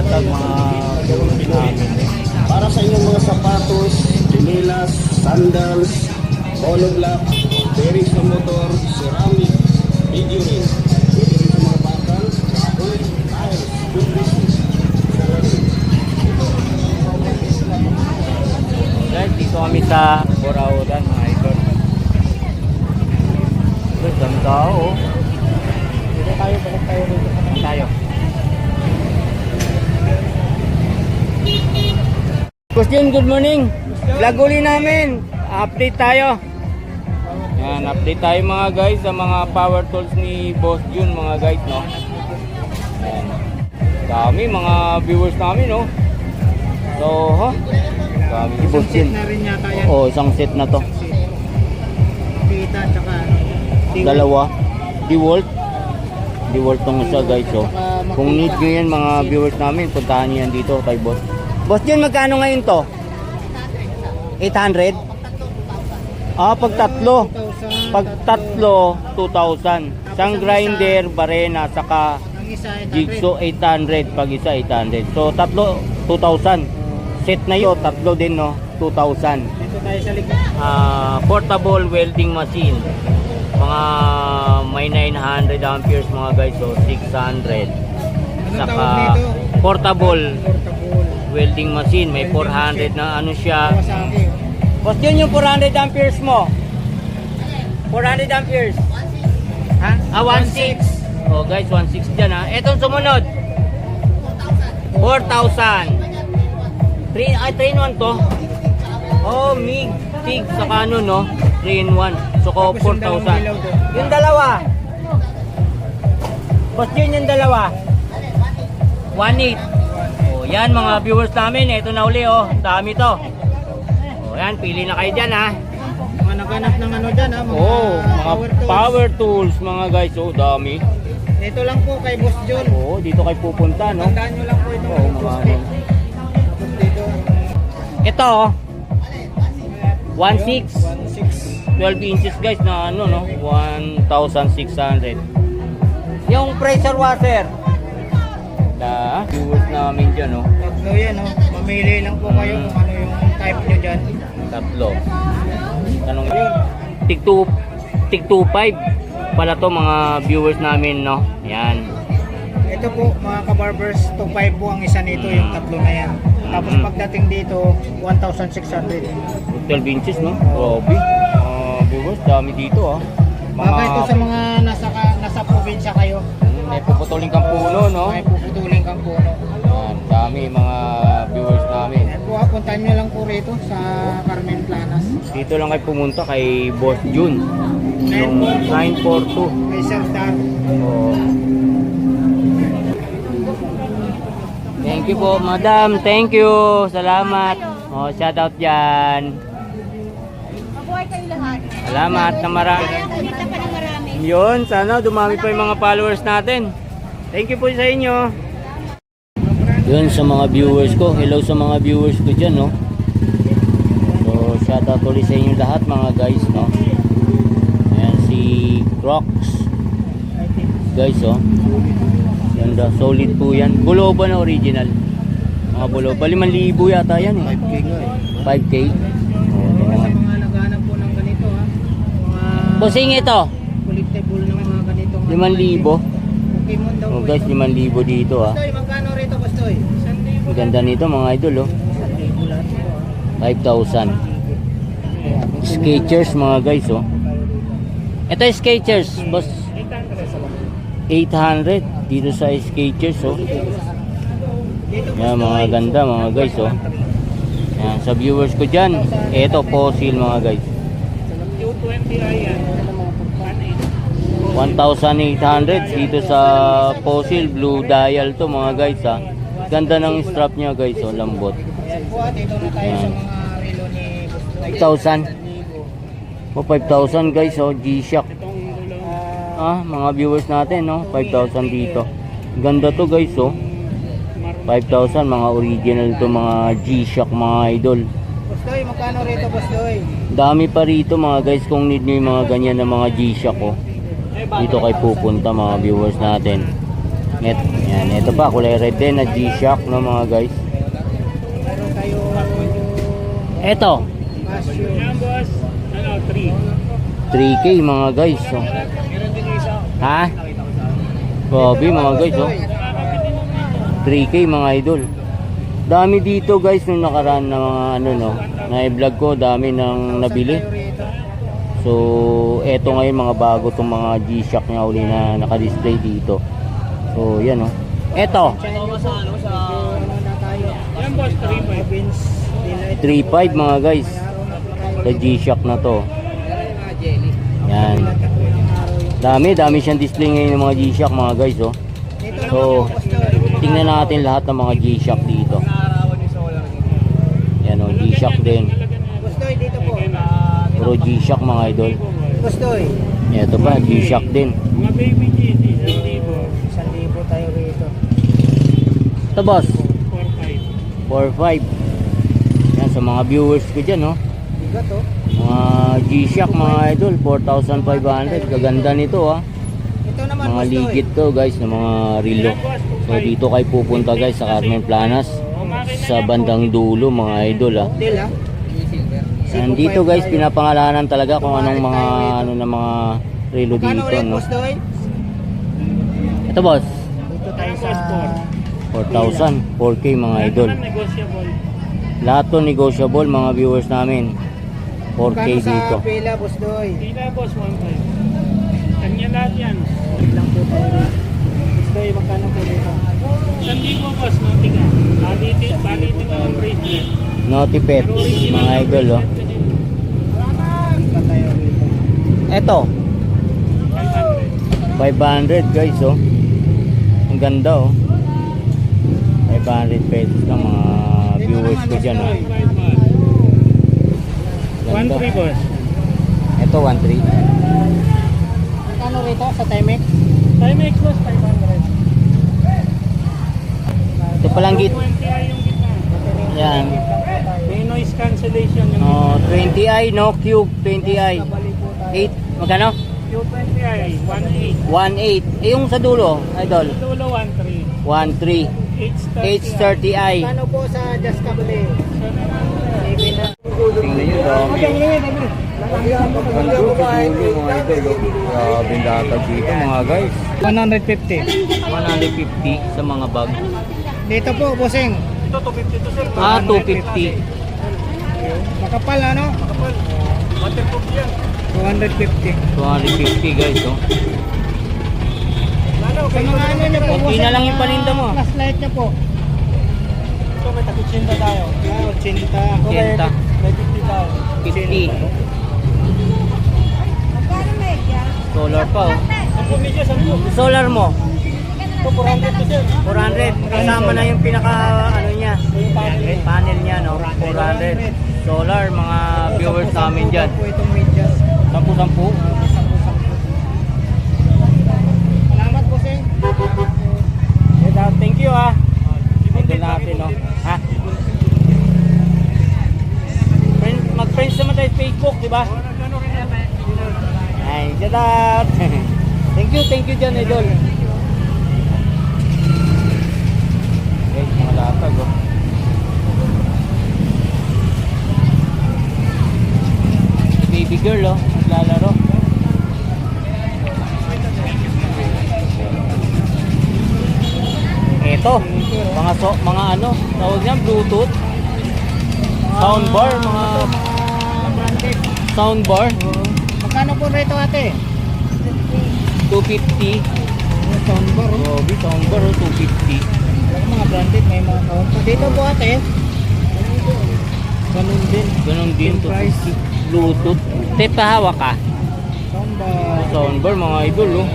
latag mga namin. Para sa inyong mga sapatos, chinelas, sandals, monoblock, bearings sa motor, ceramic, figurine. Pwede rin sa mga bakal, kahoy, tiles, footbridge, Guys, dito kami sa Boraudan, mga idol. Guys, ang tao. Balik tayo dito. Tayo. Question, good morning. Vlog uli namin. Update tayo. Yan, update tayo mga guys sa mga power tools ni Boss Jun, mga guys, no. Yan. Dami mga viewers namin, no. So, ha? Dami si Boss Jun. Na rin yata yan. Oh, isang set na to. Kita tsaka Dalawa. DeWalt. DeWalt tong isa, guys, oh. Kung need nyo yan mga viewers namin, puntahan nyo yan dito kay Boss. Boss Jun, magkano ngayon to? 800? Ah, pag tatlo. Pag tatlo, 2,000. Isang grinder, barena, saka ang isa ay jigsaw 800. Pag isa 800. So, tatlo, 2,000. Set na yun, tatlo din, no? 2,000. Dito tayo sa likod. Portable welding machine. Mga may 900 amperes mga guys. So, 600. Anong Saka, tawag nito? portable Portable. welding machine. May 400 na ano siya. Kawasaki. Boss yun yung 400 amperes mo. 400 amperes. Ha? 1.6. Oh guys, 1.6 dyan ha. Etong sumunod. 4,000. 3 in 1 to. Oh, MIG, TIG, saka ano no. 3 in 1. So ko 4,000. Yung dalawa. Boss yun yung dalawa. 1.8. Oh, yan mga viewers namin. Ito na uli oh. Dami to. Oh, yan, pili na kayo dyan ha. Mga naghanap ng ano dyan ha. Mga Oh, mga power tools mga guys. Oh, dami. Ito lang po kay Boss John. Oh, dito kayo pupunta, no? Tandaan nyo lang po ito. Oh, mga ano. Tapos dito. Ito, oh. 1.6. 1.6. 12 inches guys na ano, no? 1,600. Yung pressure washer. Viewers namin dyan, no? Tatlo yan oh. Mamili lang po kayo kung ano yung type nyo dyan. Tatlo. Tanong yun. Tig 2.5 pala to mga viewers namin, no? Yan. Ito po mga kabarbers, 2.5 po ang isa nito, yung tatlo na yan. Tapos pagdating dito, 1,600. 12 inches, no? Grabe. Viewers, dami dito, ah. Baka ito sa mga nasa probinsya kayo. May puputulin kang puno, no? May puputulin kang puno. Yan, dami mga viewers namin. Ayan po, puntahan nyo lang po rito sa Carmen Planas. Dito lang kayo pumunta kay Boss Jun. Yung 942. May Sir-Star. Oh. Thank you po, madam. Thank you. Salamat. Oh, shout out dyan. Mabuhay kayo lahat. Salamat na marami. Kumita pa ng marami. Yun, sana dumami pa yung mga followers natin. Thank you po sa inyo. Yun sa mga viewers ko. Hello sa mga viewers ko dyan, no? So, shout out ulit sa inyo lahat mga guys, no? Ayan si Crocs. Guys, oh. Ganda, solid po yan. Buloba na original. Mga buloba. 5,000 yata yan, eh. 5K nga eh. 5K. Sa mga naghanap po ng ganito ha. Mga Bossing ito. collectible ng mga ganito. 5,000. Pokemon daw Oh po. guys, 5,000 dito, ah. Bostoy, magkano rito Bostoy? Ang ganda nito mga idol, oh. 5,000. Skechers mga guys, oh. Ito yung Skechers, boss. 800 dito sa Skechers, oh. Yan, mga ganda mga guys, oh. Yan, sa viewers ko dyan. Ito, fossil mga guys. 1,800 dito sa fossil. Blue dial to mga guys, ha. Ganda ng strap niya guys, oh. Lambot. Po, dito na tayo sa mga relo ni Bostoy. 5,000. Oh, 5,000 guys, oh. G-Shock. Mga viewers natin, no? 5,000 dito. Ganda to guys, oh. 5,000 mga original to, mga G-Shock mga idol. Bostoy, magkano rito Bostoy? Dami pa rito mga guys, kung need nyo yung mga ganyan na mga G-Shock, oh. Dito kayo pupunta mga viewers natin. Yan, ito pa, kulay red din na G-Shock no mga guys. Meron tayo Ito, Casio. 3K mga guys. Oh. Ha? Grabe mga guys. Oh. 3K mga idol. Dami dito guys nung nakaraan na mga ano no, na i-vlog ko, dami nang nabili. So, eto ngayon mga bago tong mga G-Shock nga uli na naka-display dito. So, yan oh. Eto, Yan boss, 3.5. 3.5 mga guys. Sa G-Shock na to. Yan. Dami siyang display ngayon ng mga G-Shock mga guys oh. So, tingnan natin lahat ng mga G-Shock dito. Yan oh, G-Shock din. Gustoy dito po. Puro G-Shock mga idol. Gustoy. Ito pa, G-Shock din. Mga baby GT, 1,000 tayo rito. Ito boss, 4.5. Yan sa mga viewers ko dyan oh. Bigat oh. Mga G-Shock mga idol, 4,500. Kaganda nito ah. Ito naman Mga Gustoy. ligit to guys ng mga relo. So dito kayo pupunta guys sa Carmen Planas. Sa bandang dulo mga idol ah. Hotel ha. Nandito guys pinapangalanan talaga kung anong mga ano na mga relo Kano dito ulit no. Gustoy? Ito boss, Dito tayo sa 4,000, 4K mga idol. Lahat to negotiable mga viewers namin. 4K Kano sa dito. pila Gustoy? Pila boss, 1.5. Kanya lahat yan. Wait lang po tayo. Gustoy, magkano po dito? Sandi po boss, nauti ka. Balitin ko ang bracelet. Notipet mga idol oh. Dito tayo rito. Eto, 500 guys oh. Ang ganda oh. 500 pesos ng mga viewers ko dyan oh. Ganda. 1.3 boss. Ito 1.3. Magkano rito sa Timex? Timex boss, 500. Ito palang git. 20i yung gitna. Yan. May noise cancellation yung Oh, 20i no, Cube 20i. 8 magkano? Q20i, 1.8. 1.8. Eh yung sa dulo, idol. Dulo 1.3. 1.3. 830i. 830i. Kano po sa Just Cable? 7 na. Tingnan nyo dami. Ganda sa dulo mga idol oh. Grabe yung latag dito mga guys. 150. 150 sa mga bag. Dito po, bossing. Ito 250 to sir. Ah, 250. Makapal ano? Kapal. Waterproof yan. 250. 250 guys oh. Sa mga ano nyo po, Konti na lang yung paninda mo. Flashlight nyo po. Ito may takutsinda tayo. 80. Ako 80. May 50 tayo. 50. Magkano media? Solar pa oh. Ang pumidya, 10. Solar mo? Ito 400 to sir. 400. Kasama na yung pinaka ano niya. Panel niya no. 400. Solar mga viewers namin dyan. Po itong media. 10-10. Salamat, bossing. Thank you ah. Ito natin no. Ha? Mag-friends naman tayo sa Facebook, di ba? Ay, shout out. Thank you dyan, idol. Guys, mga latag oh. Baby girl oh, naglalaro. Ito, mga ano, tawag niyan Bluetooth. Soundbar, mga soundbar. Magkano po rito ate? 250. Soundbar oh. Grabe, soundbar oh, 250. Mga branded, may mga count. Dito po ate. Ganun din. Ganon din Same price. 250. Bluetooth. Tape hawak ka. Soundbar. Soundbar mga idol oh.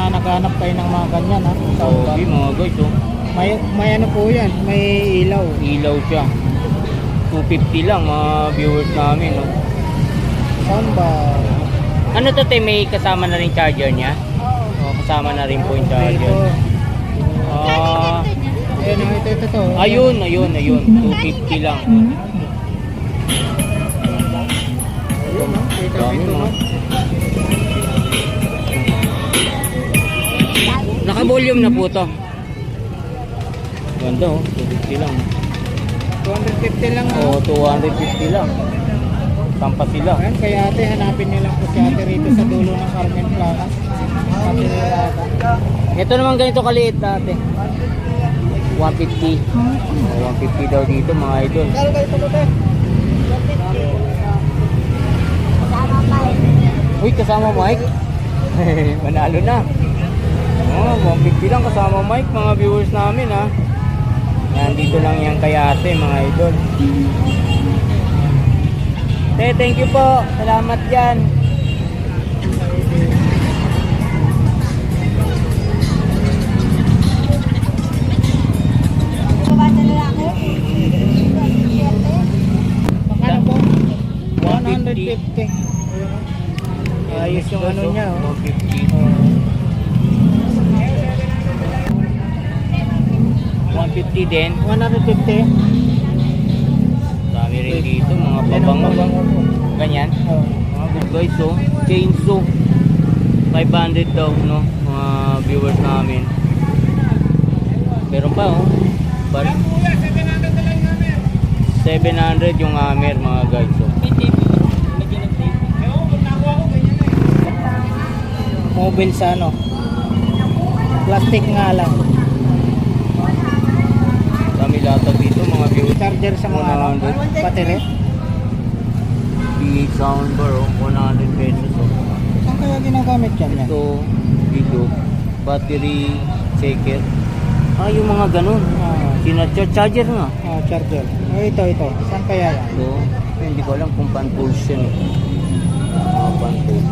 Naghanap kayo ng mga ganyan ha. Soundbar. Grabe mga guys oh. May ano po yan, may ilaw. Ilaw siya. 250 lang mga viewers namin oh. Soundbar. Ano to te, may kasama na rin charger niya? Oh, kasama na rin po yung charger. Ah, Ayun, ito. ayun. 250 lang. Dami mo. Naka-volume na po to. Ganda oh, 250 lang. 250 lang. Oo, 250 lang. Tampa sila. Ayan, kaya ate, hanapin niyo lang po si ate rito sa dulo ng Carmen Plaza. Sabi nila ata. Ito naman ganito kaliit dati. 150. Oh, 150 daw dito mga idol. Kalo kayo ito, te? Uy, kasama Mike. Manalo na. Oh, 150 lang kasama Mike mga viewers namin ha. Nandito lang yan kay ate mga idol. Thank you po. Salamat yan. Babae na lang ako. Magkano po? 150. 150. Ayos yung ano niya, oh. 150 din. 150. Dami rin dito mga Yan ang pabango. pabango po. Ganyan. Oh. Mga good guys oh. Chainsaw. 500 daw no. Mga viewers namin. Meron pa oh. But 700 yung hammer mga guys oh. Mobile sa ano? Plastic nga lang. Dami latag dito mga viewers. Charger sa mga ano? 100. Battery. B8 soundbar oh. 100 pesos oh. Saan kaya ginagamit yan? Ito dito. Battery checker. Ah yung mga ganun. Charger nga. Charger. Ito. Saan kaya yan? So, hindi ko alam kung pan-tools yan eh. Pan-tools.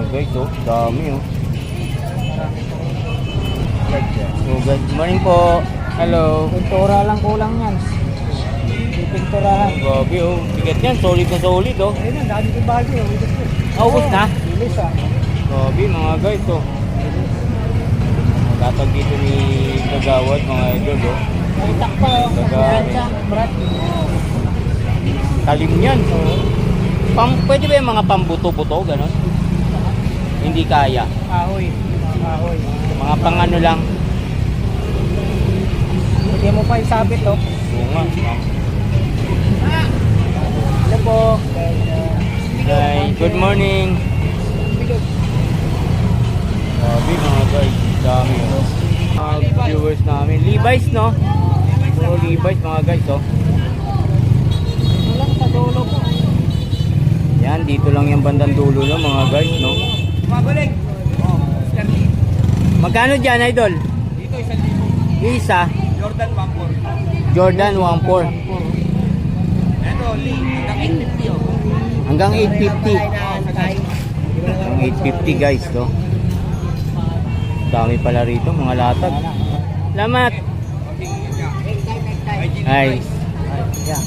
Guys, oh, dami oh. So guys, good morning po. Hello. Pintura lang kulang yan. Pinturahan. Grabe oh, tigat yan, solid na solid oh. Ayun na, dami yung bagay. Ubus na? Bilis ah. Grabe mga guys oh. Tatag dito ni Kagawad mga idol oh. May takpa oh. Kagawad. Brad. Talim yan oh. Pwede ba yung mga pambuto-buto, gano'n? Hindi kaya. Ahoy. Mga pangano lang. Hindi mo pa isabit oh. Oo nga. Hello po. Hi, good morning. Grabe mga guys, dami oh. Mga viewers namin. Levi's no? So Levi's mga guys oh. Walang sa dulo po. Yan, dito lang yung bandang dulo no mga guys no. Pabalik. Magkano dyan idol? Dito 1,000. Isa. Jordan 1.4. Jordan 1.4. Ito, Hanggang 850. Hanggang 850 guys no. Dami pala rito mga latag. Salamat. Ay. Yeah.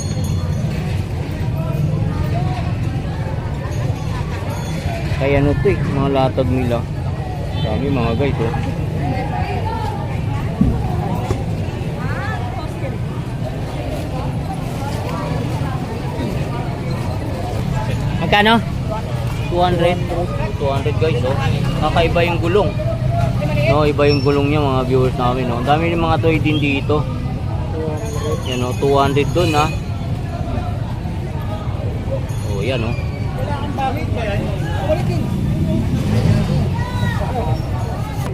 Kaya ano to eh, mga latag nila. Dami mga guys oh. Magkano? 200. 200 guys oh. Kakaiba yung gulong. No, iba yung gulong niya mga viewers namin no. Ang dami ng mga toy din dito. Yan oh, 200 doon ha. Oh, yan oh.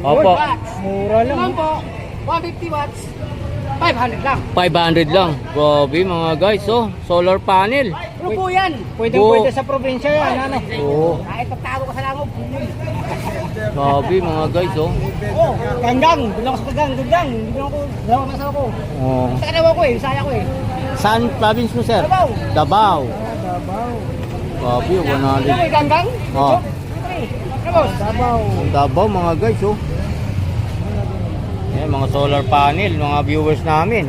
Opo. Mura lang. Naman po, 150 watts, 500 lang. 500 lang. Grabe mga guys oh. Solar panel. Ano po yan? Pwede sa probinsya yan, ano? Oo. Kahit pagtago ka sa langog. Grabe mga guys oh. Oh, ganggang. Bilang ako sa ganggang. Bilang ako, bilang ako nasa ako. Oh. Sa kanawa ko eh, Bisaya ko eh. Saan province mo sir? Davao. Davao. Davao. Grabe Bilang ko 100. eh, ganggang. Oh. Kabos. Davao. Ang Davao mga guys oh. Yan mga solar panel mga viewers namin.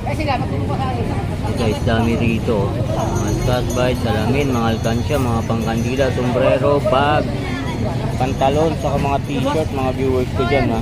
Eh sila, magpupunta sa akin. Guys, dami rito. Mga scotch salamin, mga alkansya, mga pangkandila, sombrero, bag, pantalon, saka mga t-shirt, mga viewers ko dyan ha.